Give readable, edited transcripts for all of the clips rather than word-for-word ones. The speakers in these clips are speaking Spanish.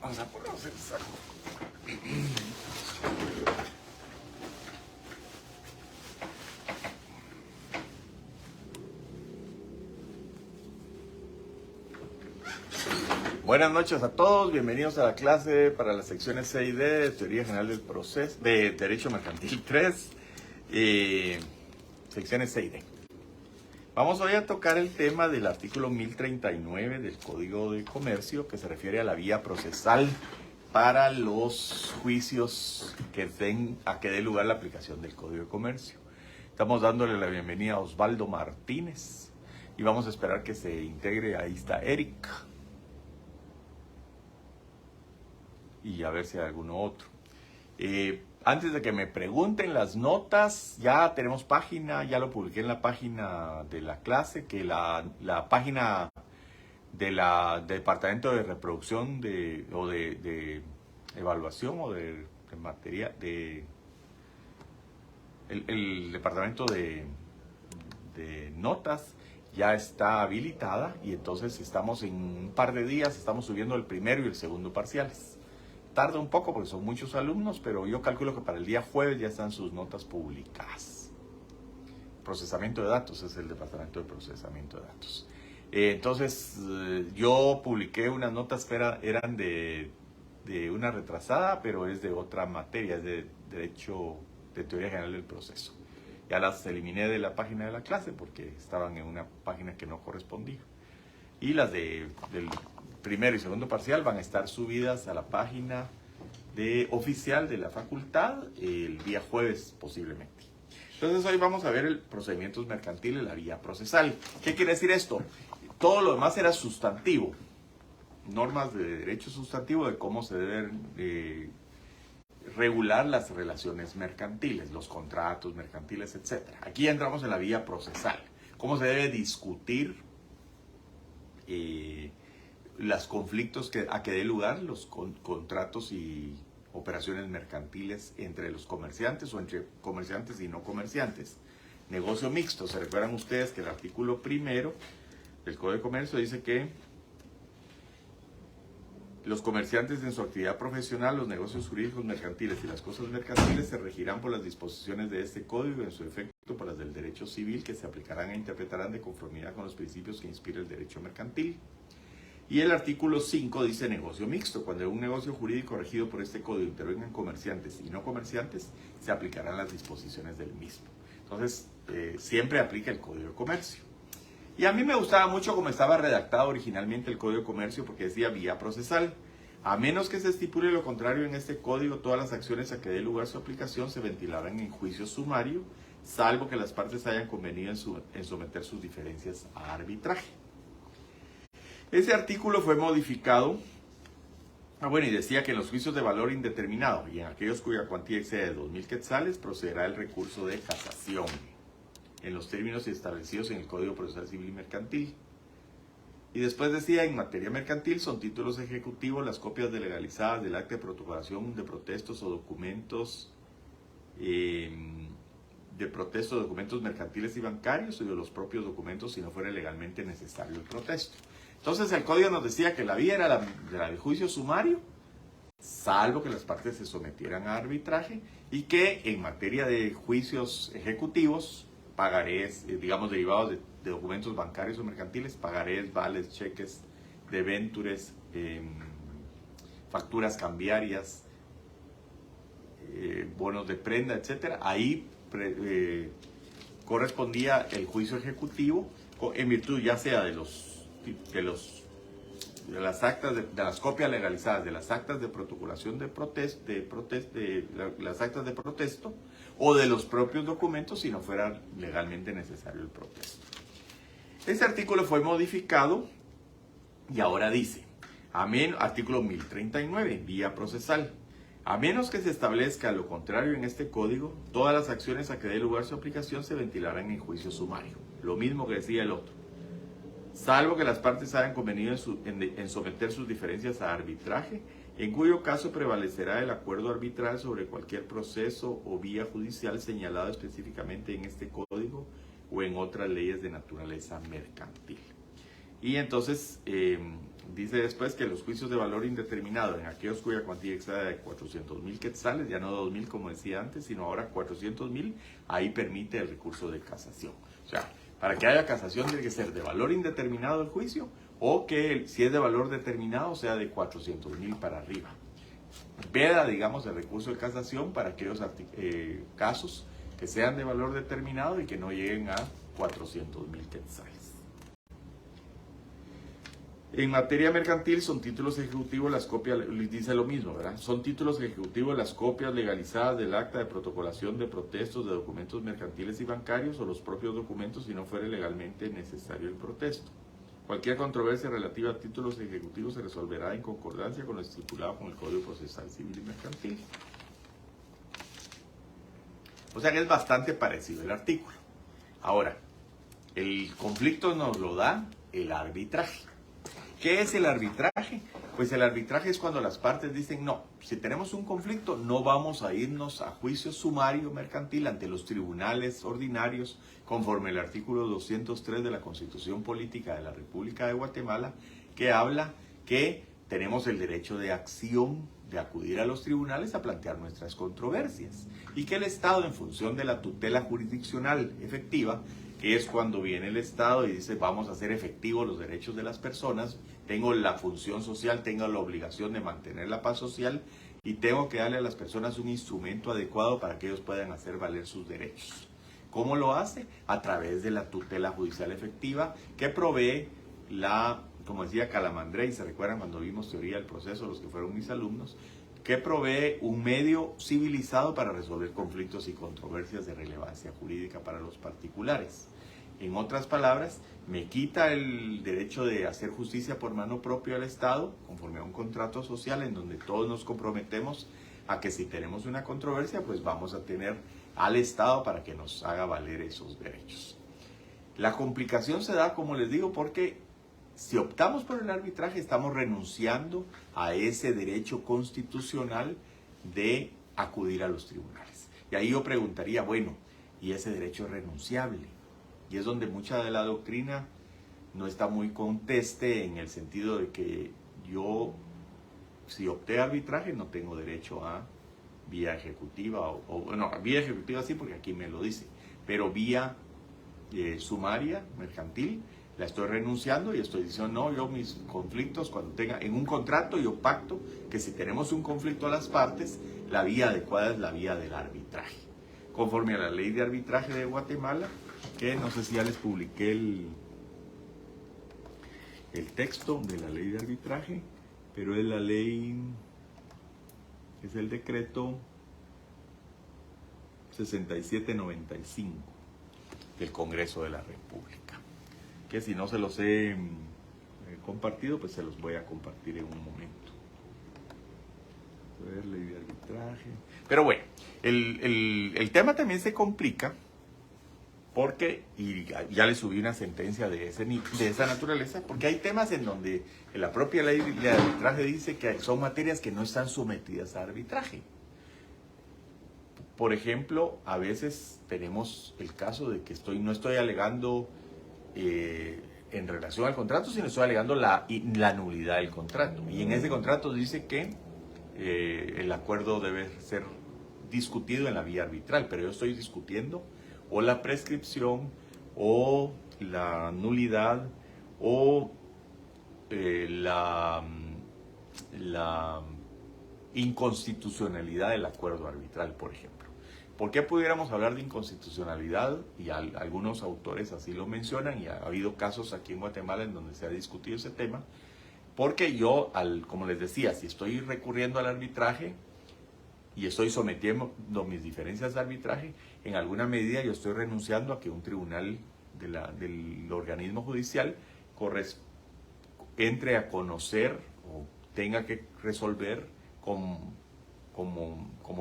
Vamos a ponernos el saco. Buenas noches a todos, bienvenidos a la clase para las secciones C y D de Teoría General del Proceso, de Derecho Mercantil 3, secciones C y D. Vamos hoy a tocar el tema del artículo 1039 del Código de Comercio, que se refiere a la vía procesal para los juicios que den a que dé lugar la aplicación del Código de Comercio. Estamos dándole la bienvenida a Osvaldo Martínez y vamos a esperar que se integre. Ahí está Eric. Y a ver si hay alguno otro. Antes de que me pregunten las notas, ya tenemos página, ya lo publiqué en la página de la clase, que la página del Departamento de Reproducción de Evaluación o de materia, el Departamento de Notas ya está habilitada y entonces estamos en un par de días, estamos subiendo el primero y el segundo parciales. Tarda un poco porque son muchos alumnos, pero yo calculo que para el día jueves ya están sus notas publicadas. Procesamiento de datos es el Departamento de Procesamiento de Datos. Entonces, yo publiqué unas notas que eran de una retrasada, pero es de otra materia, es de Derecho, de Teoría General del Proceso. Ya las eliminé de la página de la clase porque estaban en una página que no correspondía. Y las del primero y segundo parcial van a estar subidas a la página oficial de la facultad el día jueves posiblemente. Entonces hoy vamos a ver el procedimientos mercantiles, la vía procesal. ¿Qué quiere decir esto? Todo lo demás era sustantivo, normas de derecho sustantivo de cómo se deben regular las relaciones mercantiles, los contratos mercantiles, etc. Aquí entramos en la vía procesal, cómo se debe discutir los conflictos a que dé lugar los contratos y operaciones mercantiles entre los comerciantes o entre comerciantes y no comerciantes. Negocio mixto. Se recuerdan ustedes que el artículo primero del Código de Comercio dice que los comerciantes en su actividad profesional, los negocios jurídicos mercantiles y las cosas mercantiles se regirán por las disposiciones de este código y en su efecto por las del derecho civil que se aplicarán e interpretarán de conformidad con los principios que inspira el derecho mercantil. Y el artículo 5 dice negocio mixto. Cuando en un negocio jurídico regido por este código intervengan comerciantes y no comerciantes, se aplicarán las disposiciones del mismo. Entonces, siempre aplica el Código de Comercio. Y a mí me gustaba mucho cómo estaba redactado originalmente el Código de Comercio porque decía vía procesal. A menos que se estipule lo contrario en este código, todas las acciones a que dé lugar su aplicación se ventilarán en juicio sumario, salvo que las partes hayan convenido en someter sus diferencias a arbitraje. Ese artículo fue modificado, y decía que en los juicios de valor indeterminado y en aquellos cuya cuantía excede de 2,000 quetzales procederá el recurso de casación en los términos establecidos en el Código Procesal Civil y Mercantil. Y después decía, en materia mercantil son títulos ejecutivos las copias legalizadas del acta de protocolación de protestos o documentos documentos mercantiles y bancarios o de los propios documentos si no fuera legalmente necesario el protesto. Entonces el código nos decía que la vía era la de juicio sumario, salvo que las partes se sometieran a arbitraje, y que en materia de juicios ejecutivos, pagarés, derivados de documentos bancarios o mercantiles, pagarés, vales, cheques, debentures, facturas cambiarias, bonos de prenda, etc. Ahí correspondía el juicio ejecutivo en virtud ya sea de las actas de las copias legalizadas de las actas de protocolación de las actas de protesto o de los propios documentos si no fuera legalmente necesario el protesto. Este artículo fue modificado y ahora dice, artículo 1039, vía procesal. A menos que se establezca lo contrario en este código, todas las acciones a que dé lugar su aplicación se ventilarán en juicio sumario. Lo mismo que decía el otro. Salvo que las partes hayan convenido en someter sus diferencias a arbitraje, en cuyo caso prevalecerá el acuerdo arbitral sobre cualquier proceso o vía judicial señalado específicamente en este código o en otras leyes de naturaleza mercantil. Y entonces Dice después que los juicios de valor indeterminado en aquellos cuya cuantía exceda de 400,000 quetzales, ya no 2,000 como decía antes, sino ahora 400,000, ahí permite el recurso de casación. O sea, para que haya casación tiene que ser de valor indeterminado el juicio o que si es de valor determinado sea de 400,000 para arriba. Veda, digamos, el recurso de casación para aquellos casos que sean de valor determinado y que no lleguen a 400,000 quetzales. En materia mercantil son títulos ejecutivos las copias, dice lo mismo, ¿verdad? Son títulos ejecutivos las copias legalizadas del acta de protocolación de protestos de documentos mercantiles y bancarios o los propios documentos si no fuere legalmente necesario el protesto. Cualquier controversia relativa a títulos ejecutivos se resolverá en concordancia con lo estipulado con el Código Procesal Civil y Mercantil. O sea que es bastante parecido el artículo. Ahora, el conflicto nos lo da el arbitraje. ¿Qué es el arbitraje? Pues el arbitraje es cuando las partes dicen, no, si tenemos un conflicto no vamos a irnos a juicio sumario mercantil ante los tribunales ordinarios conforme el artículo 203 de la Constitución Política de la República de Guatemala, que habla que tenemos el derecho de acción de acudir a los tribunales a plantear nuestras controversias y que el Estado, en función de la tutela jurisdiccional efectiva, que es cuando viene el Estado y dice vamos a hacer efectivos los derechos de las personas, tengo la función social, tengo la obligación de mantener la paz social y tengo que darle a las personas un instrumento adecuado para que ellos puedan hacer valer sus derechos. ¿Cómo lo hace? A través de la tutela judicial efectiva que provee la, como decía Calamandré, y se recuerdan cuando vimos teoría del proceso, los que fueron mis alumnos, que provee un medio civilizado para resolver conflictos y controversias de relevancia jurídica para los particulares. En otras palabras, me quita el derecho de hacer justicia por mano propia al Estado, conforme a un contrato social en donde todos nos comprometemos a que si tenemos una controversia, pues vamos a tener al Estado para que nos haga valer esos derechos. La complicación se da, como les digo, porque si optamos por el arbitraje, estamos renunciando a ese derecho constitucional de acudir a los tribunales. Y ahí yo preguntaría, bueno, ¿y ese derecho es renunciable? Y es donde mucha de la doctrina no está muy conteste en el sentido de que yo, si opté arbitraje, no tengo derecho a vía ejecutiva, no, vía ejecutiva sí, porque aquí me lo dice, pero vía sumaria, mercantil, la estoy renunciando y estoy diciendo, no, yo mis conflictos, cuando tenga, en un contrato yo pacto que si tenemos un conflicto a las partes, la vía adecuada es la vía del arbitraje. Conforme a la ley de arbitraje de Guatemala, que no sé si ya les publiqué el texto de la ley de arbitraje, pero es la ley, es el decreto 6795 del Congreso de la República, que si no se los he compartido, pues se los voy a compartir en un momento. A ver, ley de arbitraje. Pero bueno, el tema también se complica porque, y ya le subí una sentencia de esa naturaleza, porque hay temas en donde la propia ley de arbitraje dice que son materias que no están sometidas a arbitraje. Por ejemplo, a veces tenemos el caso de que no estoy alegando en relación al contrato, sino estoy alegando la nulidad del contrato. Y en ese contrato dice que el acuerdo debe ser discutido en la vía arbitral, pero yo estoy discutiendo o la prescripción o la nulidad o la inconstitucionalidad del acuerdo arbitral, por ejemplo. ¿Por qué pudiéramos hablar de inconstitucionalidad? Y algunos autores así lo mencionan, y ha habido casos aquí en Guatemala en donde se ha discutido ese tema, porque yo, como les decía, si estoy recurriendo al arbitraje y estoy sometiendo mis diferencias de arbitraje, en alguna medida yo estoy renunciando a que un tribunal del organismo judicial entre a conocer o tenga que resolver como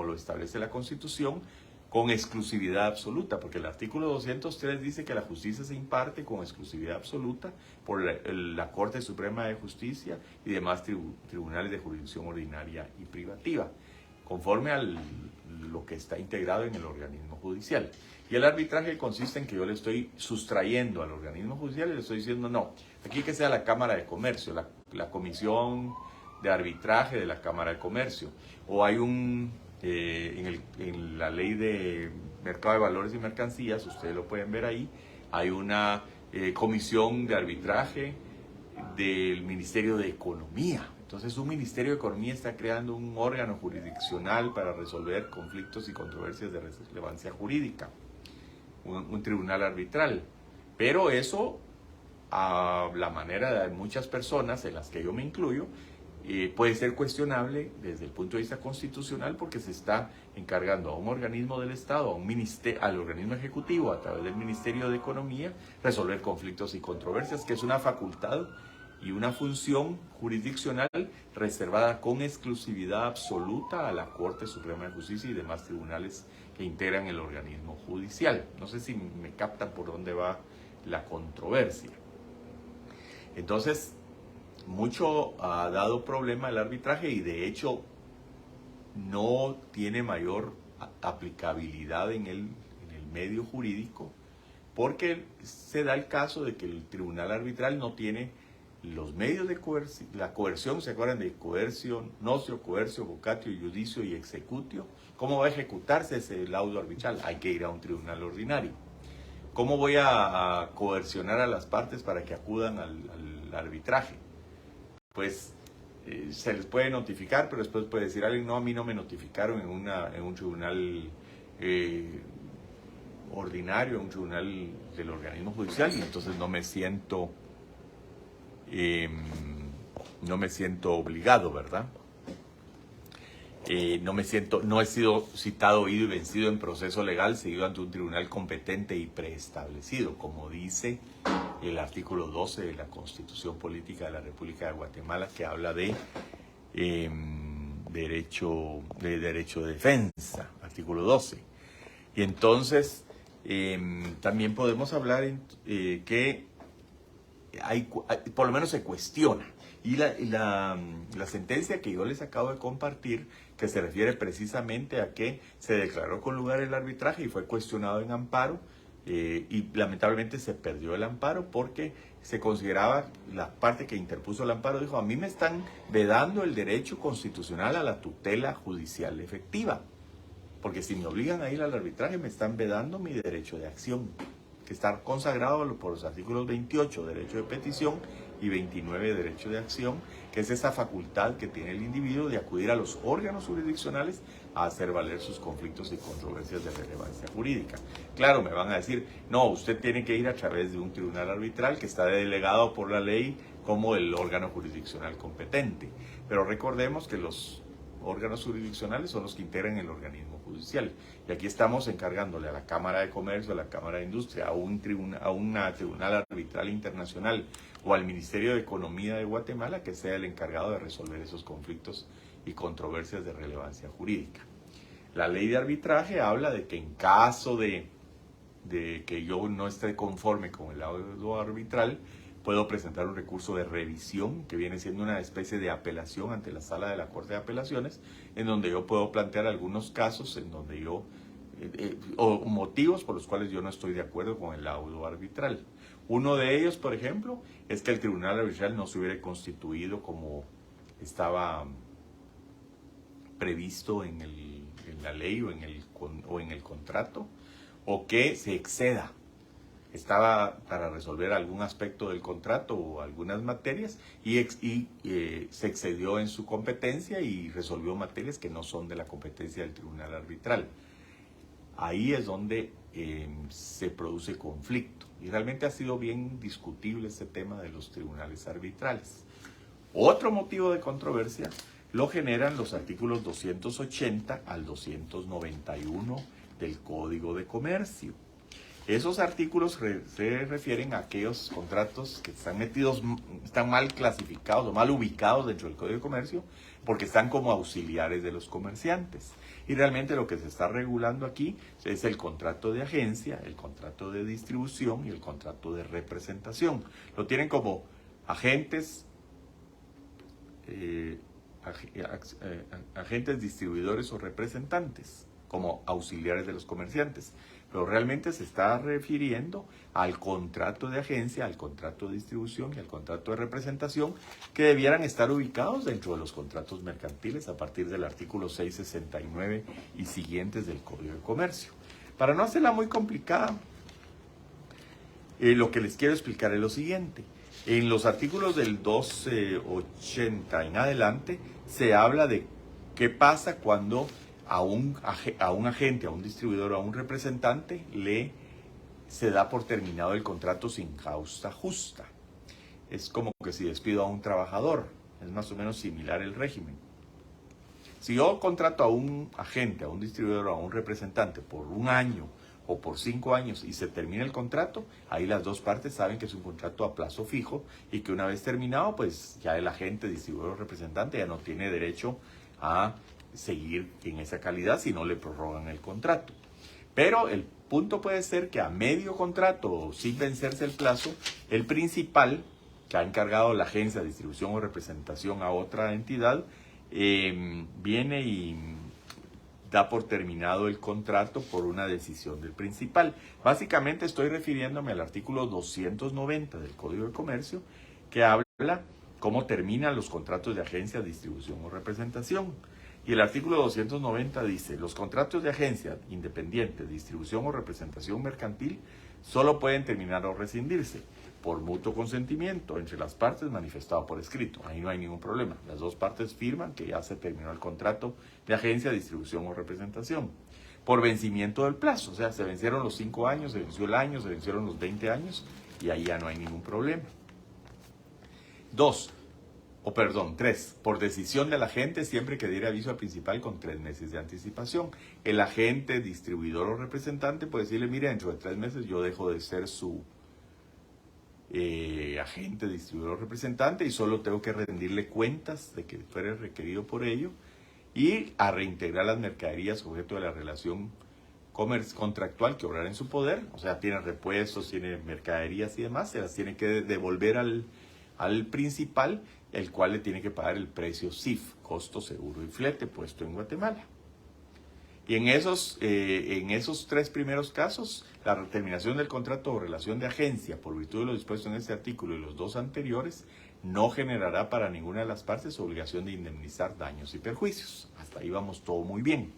lo establece la Constitución, con exclusividad absoluta, porque el artículo 203 dice que la justicia se imparte con exclusividad absoluta por la Corte Suprema de Justicia y demás tribunales de jurisdicción ordinaria y privativa, conforme a lo que está integrado en el organismo judicial. Y el arbitraje consiste en que yo le estoy sustrayendo al organismo judicial y le estoy diciendo, no, aquí que sea la Cámara de Comercio, la comisión de arbitraje de la Cámara de Comercio, o hay en la ley de mercado de valores y mercancías, ustedes lo pueden ver ahí, hay una comisión de arbitraje del Ministerio de Economía. Entonces un Ministerio de Economía está creando un órgano jurisdiccional para resolver conflictos y controversias de relevancia jurídica, un tribunal arbitral. Pero eso, a la manera de muchas personas, en las que yo me incluyo, puede ser cuestionable desde el punto de vista constitucional porque se está encargando a un organismo del Estado, al organismo ejecutivo a través del Ministerio de Economía, resolver conflictos y controversias, que es una facultad y una función jurisdiccional reservada con exclusividad absoluta a la Corte Suprema de Justicia y demás tribunales que integran el organismo judicial. No sé si me captan por dónde va la controversia. Entonces, mucho ha dado problema el arbitraje y de hecho no tiene mayor aplicabilidad en el medio jurídico porque se da el caso de que el tribunal arbitral no tiene los medios de coerción, la coerción, ¿se acuerdan de coerción, noctio, coercio, vocatio, judicio y executio? ¿Cómo va a ejecutarse ese laudo arbitral? Hay que ir a un tribunal ordinario. ¿Cómo voy a coercionar a las partes para que acudan al arbitraje? Pues se les puede notificar, pero después puede decir alguien, no, a mí no me notificaron en un tribunal ordinario, en un tribunal del organismo judicial, y entonces no me siento obligado, ¿verdad? No he sido citado, oído y vencido en proceso legal seguido ante un tribunal competente y preestablecido, como dice el artículo 12 de la Constitución Política de la República de Guatemala, que habla de derecho de defensa, artículo 12. Y entonces también podemos hablar que por lo menos se cuestiona. Y la sentencia que yo les acabo de compartir, que se refiere precisamente a que se declaró con lugar el arbitraje y fue cuestionado en amparo, y lamentablemente se perdió el amparo porque se consideraba, la parte que interpuso el amparo dijo, a mí me están vedando el derecho constitucional a la tutela judicial efectiva, porque si me obligan a ir al arbitraje me están vedando mi derecho de acción, que está consagrado por los artículos 28, derecho de petición, y 29, derecho de acción, que es esa facultad que tiene el individuo de acudir a los órganos jurisdiccionales a hacer valer sus conflictos y controversias de relevancia jurídica. Claro, me van a decir, no, usted tiene que ir a través de un tribunal arbitral que está delegado por la ley como el órgano jurisdiccional competente. Pero recordemos que los órganos jurisdiccionales son los que integran el organismo judicial. Y aquí estamos encargándole a la Cámara de Comercio, a la Cámara de Industria, a una tribunal arbitral internacional o al Ministerio de Economía de Guatemala que sea el encargado de resolver esos conflictos y controversias de relevancia jurídica. La ley de arbitraje habla de que en caso de que yo no esté conforme con el laudo arbitral, puedo presentar un recurso de revisión, que viene siendo una especie de apelación ante la Sala de la Corte de Apelaciones, en donde yo puedo plantear algunos casos en donde o motivos por los cuales yo no estoy de acuerdo con el laudo arbitral. Uno de ellos, por ejemplo, es que el tribunal arbitral no se hubiera constituido como estaba previsto en la ley o en el contrato, o que se exceda. Estaba para resolver algún aspecto del contrato o algunas materias y se excedió en su competencia y resolvió materias que no son de la competencia del tribunal arbitral. Ahí es donde se produce conflicto y realmente ha sido bien discutible este tema de los tribunales arbitrales. Otro motivo de controversia lo generan los artículos 280 al 291 del Código de Comercio. Esos artículos se refieren a aquellos contratos que están mal clasificados o mal ubicados dentro del Código de Comercio porque están como auxiliares de los comerciantes. Y realmente lo que se está regulando aquí es el contrato de agencia, el contrato de distribución y el contrato de representación. Lo tienen como agentes, agentes distribuidores o representantes, como auxiliares de los comerciantes. pero realmente se está refiriendo al contrato de agencia, al contrato de distribución y al contrato de representación que debieran estar ubicados dentro de los contratos mercantiles a partir del artículo 669 y siguientes del Código de Comercio. Para no hacerla muy complicada, lo que les quiero explicar es lo siguiente. En los artículos del 280 en adelante se habla de qué pasa cuando a un agente, a un distribuidor o a un representante se da por terminado el contrato sin causa justa. Es como que si despido a un trabajador, es más o menos similar el régimen. Si yo contrato a un agente, a un distribuidor o a un representante por un año o por 5 años y se termina el contrato, ahí las dos partes saben que es un contrato a plazo fijo y que una vez terminado, pues ya el agente, distribuidor o representante ya no tiene derecho a seguir en esa calidad si no le prorrogan el contrato. Pero el punto puede ser que a medio contrato o sin vencerse el plazo, el principal que ha encargado la agencia de distribución o representación a otra entidad viene y da por terminado el contrato por una decisión del principal. Básicamente estoy refiriéndome al artículo 290 del Código de Comercio, que habla cómo terminan los contratos de agencia, distribución o representación. Y el artículo 290 dice, los contratos de agencia independiente, distribución o representación mercantil solo pueden terminar o rescindirse por mutuo consentimiento entre las partes manifestado por escrito. Ahí no hay ningún problema. Las dos partes firman que ya se terminó el contrato de agencia, distribución o representación. Por vencimiento del plazo, o sea, se vencieron los 5 años, se venció el año, se vencieron los 20 años y ahí ya no hay ningún problema. 3, por decisión del agente siempre que diera aviso al principal con 3 meses de anticipación. El agente, distribuidor o representante puede decirle, mire, dentro de 3 meses yo dejo de ser su agente, distribuidor o representante y solo tengo que rendirle cuentas de que fuera requerido por ello y a reintegrar las mercaderías objeto de la relación contractual que obrara en su poder, o sea, tiene repuestos, tiene mercaderías y demás, se las tiene que devolver al principal, el cual le tiene que pagar el precio CIF, costo, seguro y flete, puesto en Guatemala. Y en esos 3 primeros casos, la terminación del contrato o relación de agencia por virtud de lo dispuesto en este artículo y los 2 anteriores no generará para ninguna de las partes obligación de indemnizar daños y perjuicios. Hasta ahí vamos todo muy bien.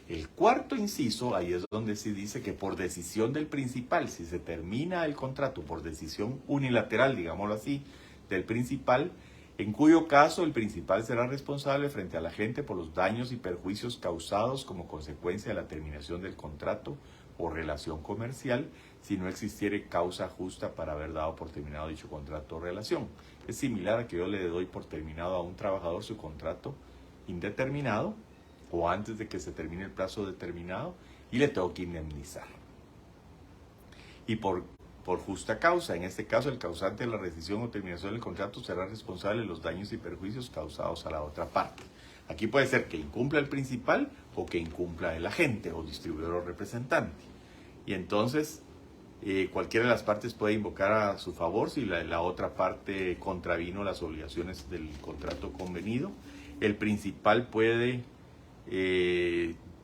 El cuarto inciso, ahí es donde se dice que por decisión del principal, si se termina el contrato por decisión unilateral, digámoslo así, del principal, en cuyo caso el principal será responsable frente al agente por los daños y perjuicios causados como consecuencia de la terminación del contrato o relación comercial, si no existiere causa justa para haber dado por terminado dicho contrato o relación. Es similar a que yo le doy por terminado a un trabajador su contrato indeterminado o antes de que se termine el plazo determinado y le tengo que indemnizar. Y por justa causa, en este caso el causante de la rescisión o terminación del contrato será responsable de los daños y perjuicios causados a la otra parte. Aquí puede ser que incumpla el principal o que incumpla el agente o distribuidor o representante. Y entonces cualquiera de las partes puede invocar a su favor si la otra parte contravino las obligaciones del contrato convenido. El principal puede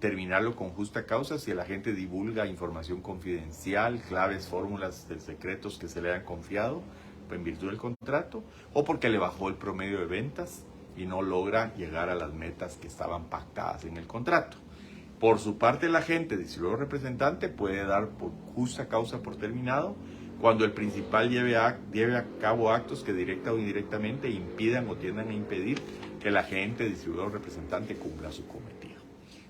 terminarlo con justa causa si el agente divulga información confidencial, claves, fórmulas de secretos que se le han confiado en virtud del contrato, o porque le bajó el promedio de ventas y no logra llegar a las metas que estaban pactadas en el contrato. Por su parte, el agente, distribuidor o representante puede dar por justa causa por terminado cuando el principal lleve a cabo actos que directa o indirectamente impidan o tiendan a impedir que el agente, distribuidor o representante cumpla su cometido.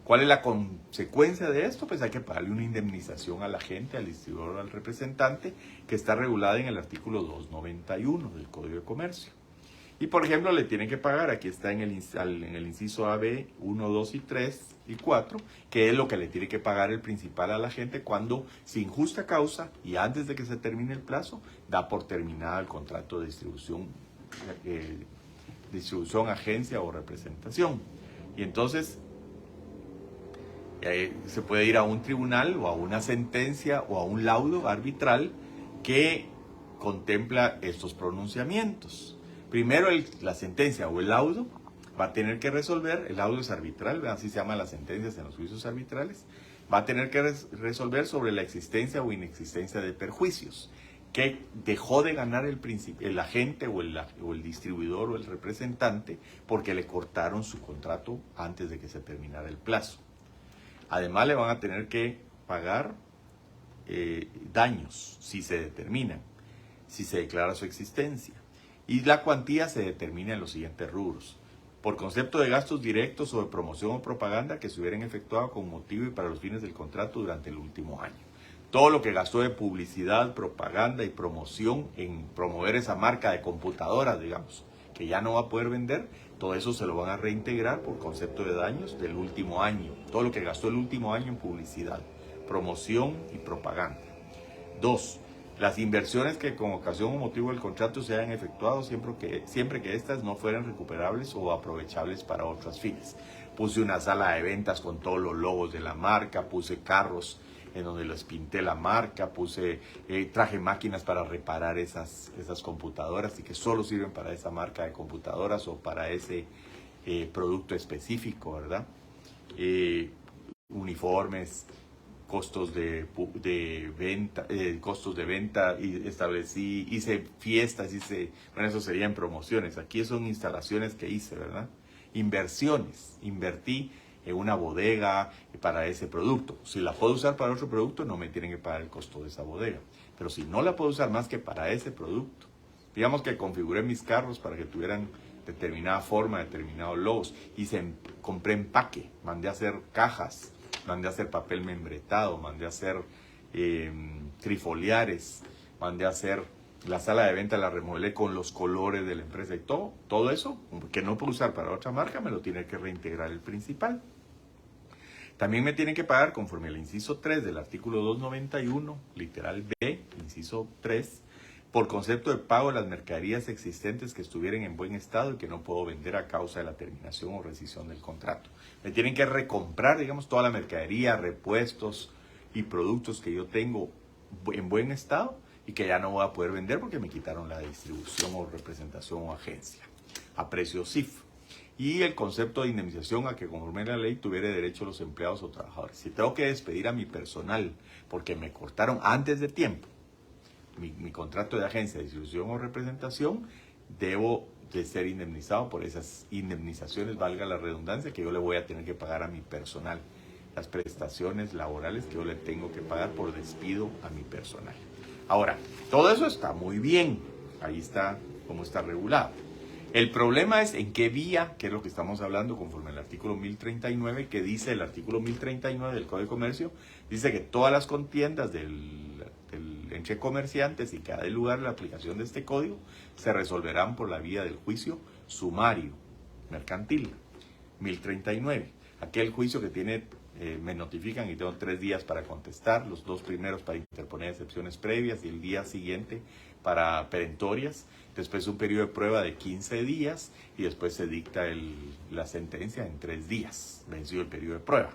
¿Cuál es la consecuencia de esto? Pues hay que pagarle una indemnización al agente, al distribuidor o al representante, que está regulada en el artículo 291 del Código de Comercio. Y por ejemplo, le tienen que pagar, aquí está en el inciso AB 1, 2 y 3 y 4, que es lo que le tiene que pagar el principal a la agente cuando, sin justa causa y antes de que se termine el plazo, da por terminada el contrato de distribución, agencia o representación. Y entonces se puede ir a un tribunal o a una sentencia o a un laudo arbitral que contempla estos pronunciamientos. Primero la sentencia o el laudo va a tener que resolver, el laudo es arbitral, así se llaman las sentencias en los juicios arbitrales, va a tener que resolver sobre la existencia o inexistencia de perjuicios que dejó de ganar el agente o el distribuidor o el representante porque le cortaron su contrato antes de que se terminara el plazo. Además le van a tener que pagar daños si se determinan, si se declara su existencia. Y la cuantía se determina en los siguientes rubros. Por concepto de gastos directos o de promoción o propaganda que se hubieran efectuado con motivo y para los fines del contrato durante el último año. Todo lo que gastó de publicidad, propaganda y promoción en promover esa marca de computadoras, digamos, que ya no va a poder vender, todo eso se lo van a reintegrar por concepto de daños del último año. Todo lo que gastó el último año en publicidad, promoción y propaganda. 2. Las inversiones que con ocasión o motivo del contrato se hayan efectuado siempre que éstas no fueran recuperables o aprovechables para otros fines. Puse una sala de ventas con todos los logos de la marca, puse carros en donde les pinté la marca, traje máquinas para reparar esas computadoras y que solo sirven para esa marca de computadoras o para ese producto específico, ¿verdad? Uniformes, costos de venta, y hice fiestas, bueno, eso serían promociones. Aquí son instalaciones que hice, ¿verdad? Inversiones, invertí en una bodega para ese producto. Si la puedo usar para otro producto, no me tienen que pagar el costo de esa bodega. Pero si no la puedo usar más que para ese producto, digamos que configuré mis carros para que tuvieran determinada forma, determinados logos, compré empaque, mandé a hacer cajas, mandé a hacer papel membretado, mandé a hacer trifoliares, mandé a hacer la sala de venta, la remodelé con los colores de la empresa y todo eso que no puedo usar para otra marca me lo tiene que reintegrar el principal. También me tienen que pagar conforme al inciso 3 del artículo 291, literal B, inciso 3, por concepto de pago de las mercaderías existentes que estuvieran en buen estado y que no puedo vender a causa de la terminación o rescisión del contrato. Me tienen que recomprar, digamos, toda la mercadería, repuestos y productos que yo tengo en buen estado y que ya no voy a poder vender porque me quitaron la distribución o representación o agencia a precio CIF. Y el concepto de indemnización a que conforme la ley tuviera derecho los empleados o trabajadores. Si tengo que despedir a mi personal porque me cortaron antes de tiempo mi contrato de agencia de distribución o representación, debo de ser indemnizado por esas indemnizaciones, valga la redundancia, que yo le voy a tener que pagar a mi personal. Las prestaciones laborales que yo le tengo que pagar por despido a mi personal. Ahora, todo eso está muy bien. Ahí está cómo está regulado. El problema es en qué vía, que es lo que estamos hablando conforme al artículo 1039, que dice el artículo 1039 del Código de Comercio, dice que todas las contiendas entre comerciantes y que dé lugar a la aplicación de este código se resolverán por la vía del juicio sumario mercantil. 1039. Aquel juicio que me notifican y tengo 3 días para contestar, los 2 primeros para interponer excepciones previas y el día siguiente para perentorias, después un periodo de prueba de 15 días y después se dicta la sentencia en 3 días, vencido el periodo de prueba.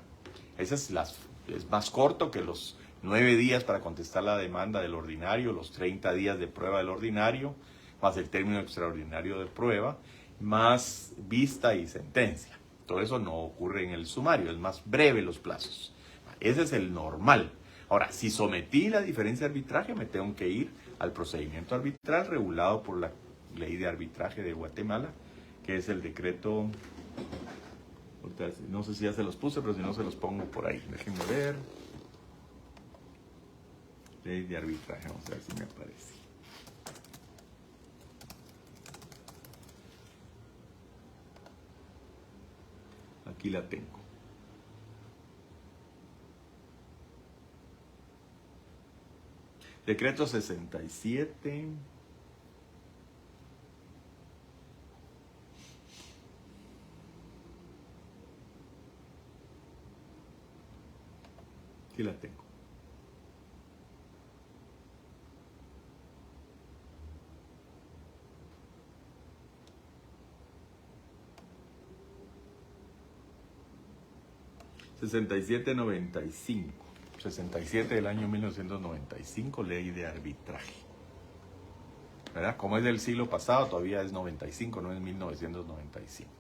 Ese es más corto que los 9 días para contestar la demanda del ordinario, los 30 días de prueba del ordinario, más el término extraordinario de prueba, más vista y sentencia. Todo eso no ocurre en el sumario, es más breve los plazos. Ese es el normal. Ahora, si sometí la diferencia de arbitraje, me tengo que ir al procedimiento arbitral regulado por la Ley de Arbitraje de Guatemala, que es el decreto, no sé si ya se los puse, pero si no se los pongo por ahí. Déjenme ver. Ley de Arbitraje, vamos a ver si me aparece. Aquí la tengo. Decreto 67. Aquí la tengo. $67.95. 67 del año 1995, ley de arbitraje. ¿Verdad? Como es del siglo pasado, todavía es 95, no es 1995.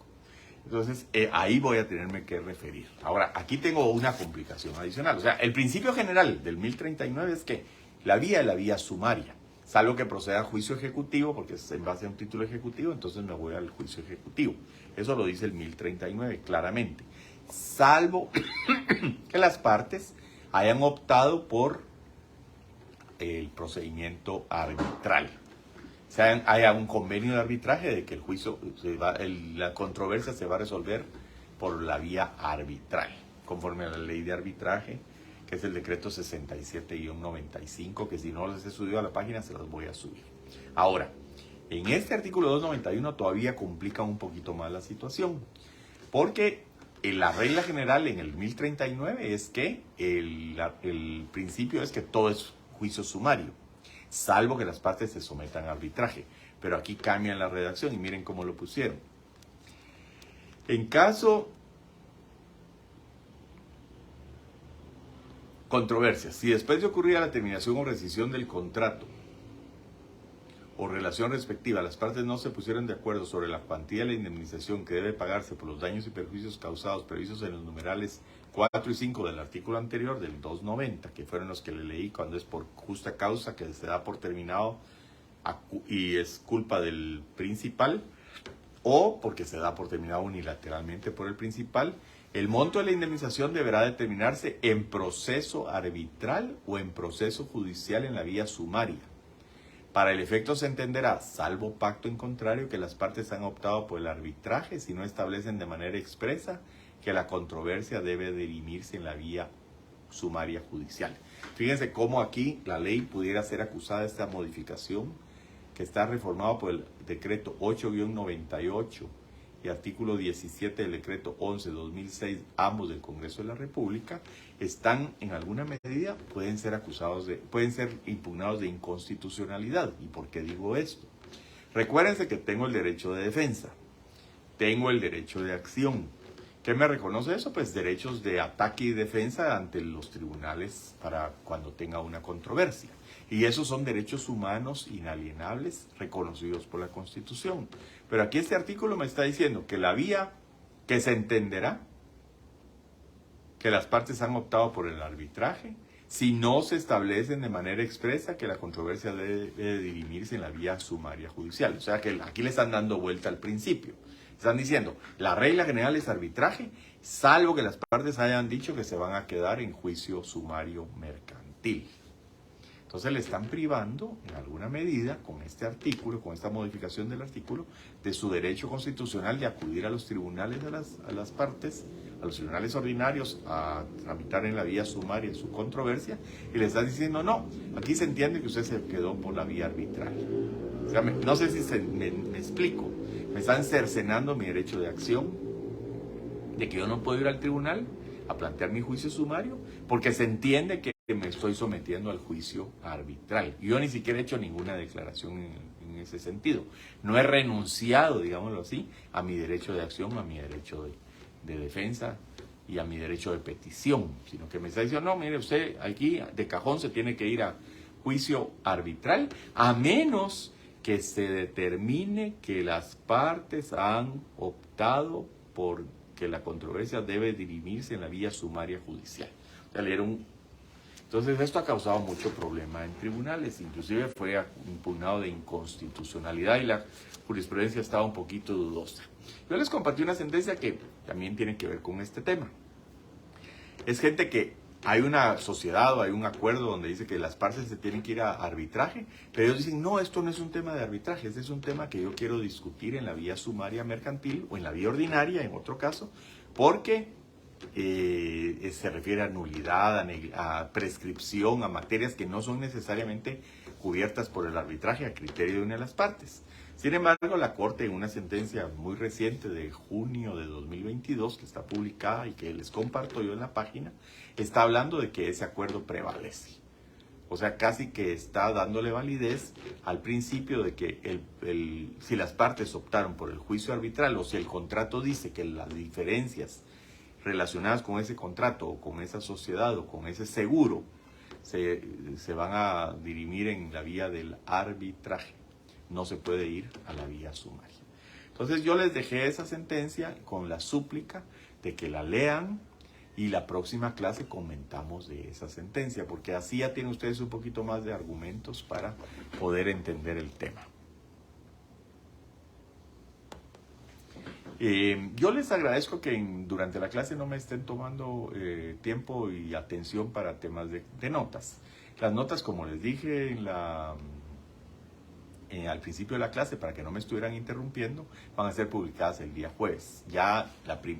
Entonces, ahí voy a tenerme que referir. Ahora, aquí tengo una complicación adicional. O sea, el principio general del 1039 es que la vía es la vía sumaria, salvo que proceda a juicio ejecutivo, porque es en base a un título ejecutivo, entonces me voy al juicio ejecutivo. Eso lo dice el 1039 claramente. Salvo que las partes hayan optado por el procedimiento arbitral. O sea, haya un convenio de arbitraje de que el juicio, la controversia se va a resolver por la vía arbitral, conforme a la ley de arbitraje, que es el decreto 67-95, que si no les he subido a la página, se los voy a subir. Ahora, en este artículo 291 todavía complica un poquito más la situación, porque la regla general en el 1039 es que el principio es que todo es juicio sumario, salvo que las partes se sometan a arbitraje. Pero aquí cambian la redacción y miren cómo lo pusieron. En caso controversia, si después de ocurrir la terminación o rescisión del contrato o relación respectiva, las partes no se pusieron de acuerdo sobre la cuantía de la indemnización que debe pagarse por los daños y perjuicios causados previstos en los numerales 4 y 5 del artículo anterior, del 290, que fueron los que le leí cuando es por justa causa, que se da por terminado y es culpa del principal, o porque se da por terminado unilateralmente por el principal, el monto de la indemnización deberá determinarse en proceso arbitral o en proceso judicial en la vía sumaria. Para el efecto se entenderá, salvo pacto en contrario, que las partes han optado por el arbitraje si no establecen de manera expresa que la controversia debe dirimirse en la vía sumaria judicial. Fíjense cómo aquí la ley pudiera ser acusada de esta modificación que está reformado por el decreto 8-98 y artículo 17 del decreto 11-2006, ambos del Congreso de la República, están en alguna medida, pueden ser impugnados de inconstitucionalidad. ¿Y por qué digo esto? Recuérdense que tengo el derecho de defensa, tengo el derecho de acción. ¿Qué me reconoce eso? Pues derechos de ataque y defensa ante los tribunales para cuando tenga una controversia. Y esos son derechos humanos inalienables reconocidos por la Constitución. Pero aquí este artículo me está diciendo que la vía que se entenderá, que las partes han optado por el arbitraje, si no se establecen de manera expresa que la controversia debe dirimirse en la vía sumaria judicial. O sea que aquí le están dando vuelta al principio. Están diciendo, la regla general es arbitraje, salvo que las partes hayan dicho que se van a quedar en juicio sumario mercantil. Entonces le están privando, en alguna medida, con este artículo, con esta modificación del artículo, de su derecho constitucional de acudir a los tribunales a las partes, a los tribunales ordinarios, a tramitar en la vía sumaria su controversia, y le están diciendo, no, aquí se entiende que usted se quedó por la vía arbitral. O sea, no sé si me explico. Me están cercenando mi derecho de acción, de que yo no puedo ir al tribunal a plantear mi juicio sumario, porque se entiende que me estoy sometiendo al juicio arbitral. Yo ni siquiera he hecho ninguna declaración en ese sentido. No he renunciado, digámoslo así, a mi derecho de acción, a mi derecho de defensa y a mi derecho de petición, sino que me está diciendo, no, mire, usted aquí de cajón se tiene que ir a juicio arbitral, a menos que se determine que las partes han optado por que la controversia debe dirimirse en la vía sumaria judicial. O sea, entonces esto ha causado mucho problema en tribunales, inclusive fue impugnado de inconstitucionalidad y la jurisprudencia estaba un poquito dudosa. Yo les compartí una sentencia que también tiene que ver con este tema. Es gente que hay una sociedad o hay un acuerdo donde dice que las partes se tienen que ir a arbitraje, pero ellos dicen, no, esto no es un tema de arbitraje, este es un tema que yo quiero discutir en la vía sumaria mercantil o en la vía ordinaria, en otro caso, porque se refiere a nulidad, a prescripción, a materias que no son necesariamente cubiertas por el arbitraje a criterio de una de las partes. Sin embargo, la Corte, en una sentencia muy reciente de junio de 2022, que está publicada y que les comparto yo en la página, está hablando de que ese acuerdo prevalece. O sea, casi que está dándole validez al principio de que si las partes optaron por el juicio arbitral o si el contrato dice que las diferencias relacionadas con ese contrato o con esa sociedad o con ese seguro se van a dirimir en la vía del arbitraje. No se puede ir a la vía sumaria. Entonces yo les dejé esa sentencia con la súplica de que la lean y la próxima clase comentamos de esa sentencia, porque así ya tienen ustedes un poquito más de argumentos para poder entender el tema. Yo les agradezco que durante la clase no me estén tomando tiempo y atención para temas de notas. Las notas, como les dije al principio de la clase, para que no me estuvieran interrumpiendo, van a ser publicadas el día jueves, ya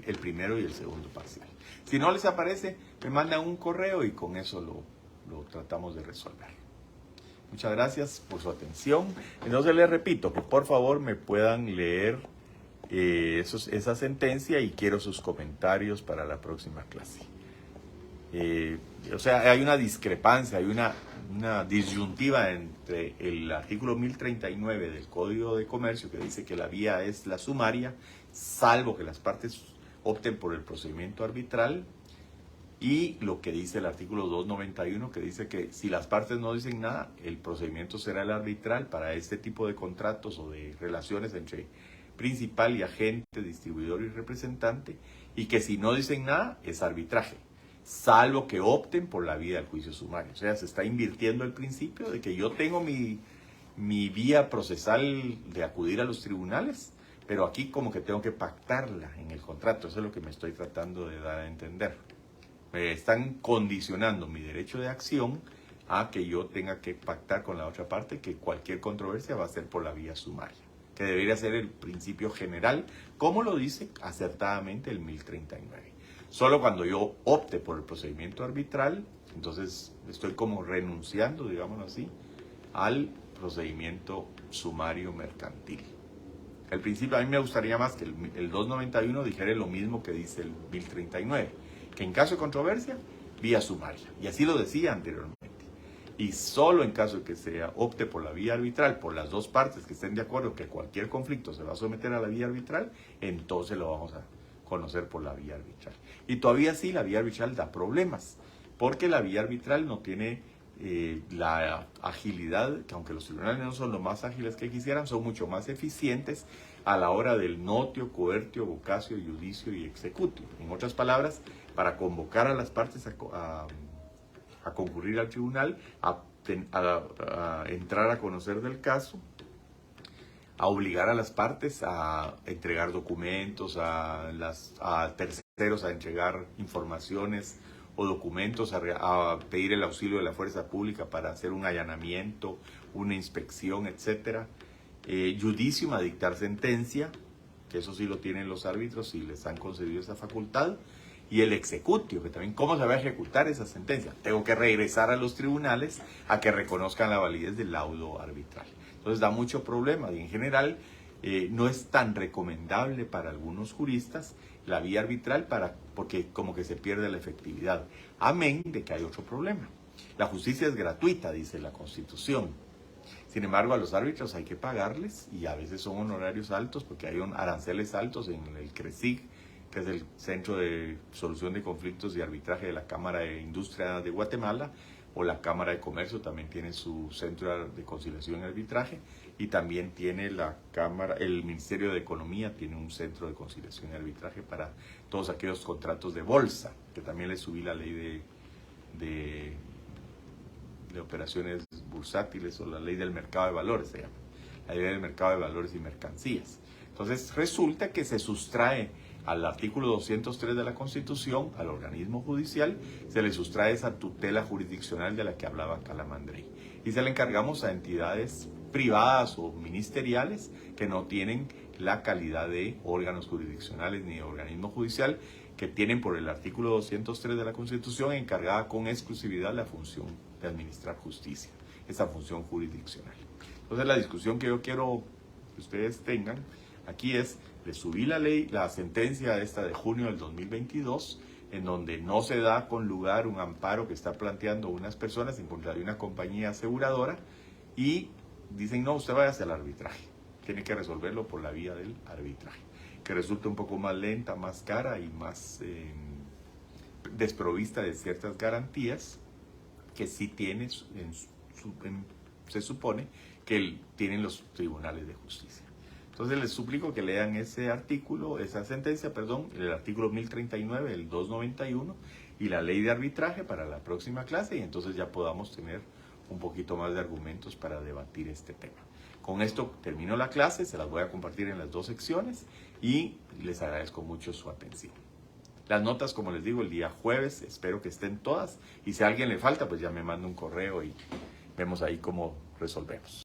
el primero y el segundo parcial. Si no les aparece, me mandan un correo y con eso lo tratamos de resolver. Muchas gracias por su atención. Entonces les repito que por favor me puedan leer esa sentencia y quiero sus comentarios para la próxima clase. O sea, hay una discrepancia, hay una disyuntiva entre el artículo 1039 del Código de Comercio, que dice que la vía es la sumaria, salvo que las partes opten por el procedimiento arbitral, y lo que dice el artículo 291, que dice que si las partes no dicen nada, el procedimiento será el arbitral para este tipo de contratos o de relaciones entre principal y agente, distribuidor y representante, y que si no dicen nada, es arbitraje, salvo que opten por la vía del juicio sumario. O sea, se está invirtiendo el principio de que yo tengo mi vía procesal de acudir a los tribunales, pero aquí como que tengo que pactarla en el contrato. Eso es lo que me estoy tratando de dar a entender. Me están condicionando mi derecho de acción a que yo tenga que pactar con la otra parte que cualquier controversia va a ser por la vía sumaria, que debería ser el principio general, como lo dice acertadamente el 1039. Solo cuando yo opte por el procedimiento arbitral, entonces estoy como renunciando, digámoslo así, al procedimiento sumario mercantil. El principio, a mí me gustaría más que el 291 dijera lo mismo que dice el 1039, que en caso de controversia, vía sumaria. Y así lo decía anteriormente. Y solo en caso de que se opte por la vía arbitral, por las dos partes que estén de acuerdo que cualquier conflicto se va a someter a la vía arbitral, entonces lo vamos a conocer por la vía arbitral. Y todavía sí, la vía arbitral da problemas, porque la vía arbitral no tiene la agilidad, que aunque los tribunales no son los más ágiles que quisieran, son mucho más eficientes a la hora del notio, coertio, vocatio, iudicio y executio. En otras palabras, para convocar a las partes a concurrir al tribunal, a entrar a conocer del caso, a obligar a las partes a entregar documentos, a terceros a entregar informaciones o documentos, a pedir el auxilio de la fuerza pública para hacer un allanamiento, una inspección, etc. Judicium, a dictar sentencia, que eso sí lo tienen los árbitros y les han concedido esa facultad. Y el executio, que también cómo se va a ejecutar esa sentencia. Tengo que regresar a los tribunales a que reconozcan la validez del laudo arbitral. Entonces da mucho problema y en general no es tan recomendable para algunos juristas la vía arbitral porque como que se pierde la efectividad. Amén de que hay otro problema. La justicia es gratuita, dice la Constitución. Sin embargo, a los árbitros hay que pagarles y a veces son honorarios altos porque hay aranceles altos en el CRESIG, que es el Centro de Solución de Conflictos y Arbitraje de la Cámara de Industria de Guatemala, o la Cámara de Comercio también tiene su Centro de Conciliación y Arbitraje, y también tiene el Ministerio de Economía tiene un Centro de Conciliación y Arbitraje para todos aquellos contratos de bolsa, que también le subí la ley de operaciones bursátiles, o la ley del mercado de valores, se llama, la ley del mercado de valores y mercancías. Entonces resulta que se sustrae al artículo 203 de la Constitución, al organismo judicial, se le sustrae esa tutela jurisdiccional de la que hablaba Calamandrei. Y se le encargamos a entidades privadas o ministeriales que no tienen la calidad de órganos jurisdiccionales ni de organismo judicial, que tienen por el artículo 203 de la Constitución encargada con exclusividad la función de administrar justicia, esa función jurisdiccional. Entonces la discusión que yo quiero que ustedes tengan aquí es: le subí la sentencia esta de junio del 2022, en donde no se da con lugar un amparo que está planteando unas personas en contra de una compañía aseguradora, y dicen, no, usted vaya hacia el arbitraje, tiene que resolverlo por la vía del arbitraje, que resulta un poco más lenta, más cara y más desprovista de ciertas garantías que sí tiene, se supone que tienen los tribunales de justicia. Entonces les suplico que lean ese artículo, esa sentencia, perdón, el artículo 1039, el 291 y la ley de arbitraje para la próxima clase, y entonces ya podamos tener un poquito más de argumentos para debatir este tema. Con esto termino la clase, se las voy a compartir en las dos secciones y les agradezco mucho su atención. Las notas, como les digo, el día jueves, espero que estén todas, y si a alguien le falta, pues ya me manda un correo y vemos ahí cómo resolvemos.